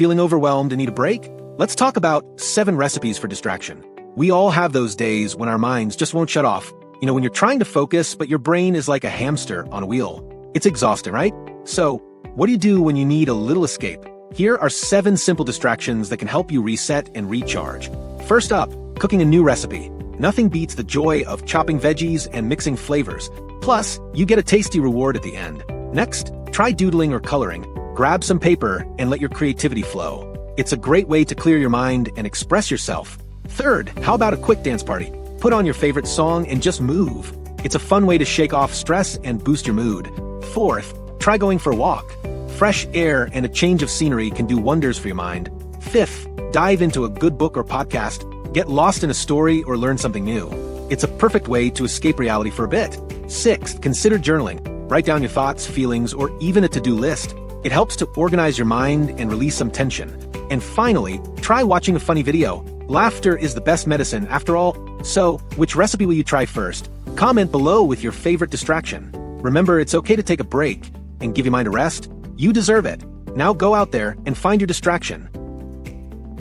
Feeling overwhelmed and need a break? Let's talk about 7 recipes for distraction. We all have those days when our minds just won't shut off. When you're trying to focus, but your brain is like a hamster on a wheel. It's exhausting, right? So, what do you do when you need a little escape? Here are 7 simple distractions that can help you reset and recharge. First up, cooking a new recipe. Nothing beats the joy of chopping veggies and mixing flavors. Plus, you get a tasty reward at the end. Next, try doodling or coloring. Grab some paper and let your creativity flow. It's a great way to clear your mind and express yourself. Third, how about a quick dance party? Put on your favorite song and just move. It's a fun way to shake off stress and boost your mood. Fourth, try going for a walk. Fresh air and a change of scenery can do wonders for your mind. Fifth, dive into a good book or podcast. Get lost in a story or learn something new. It's a perfect way to escape reality for a bit. Sixth, consider journaling. Write down your thoughts, feelings, or even a to-do list. It helps to organize your mind and release some tension. And finally, try watching a funny video. Laughter is the best medicine after all. So, which recipe will you try first? Comment below with your favorite distraction. Remember, it's okay to take a break and give your mind a rest. You deserve it. Now go out there and find your distraction.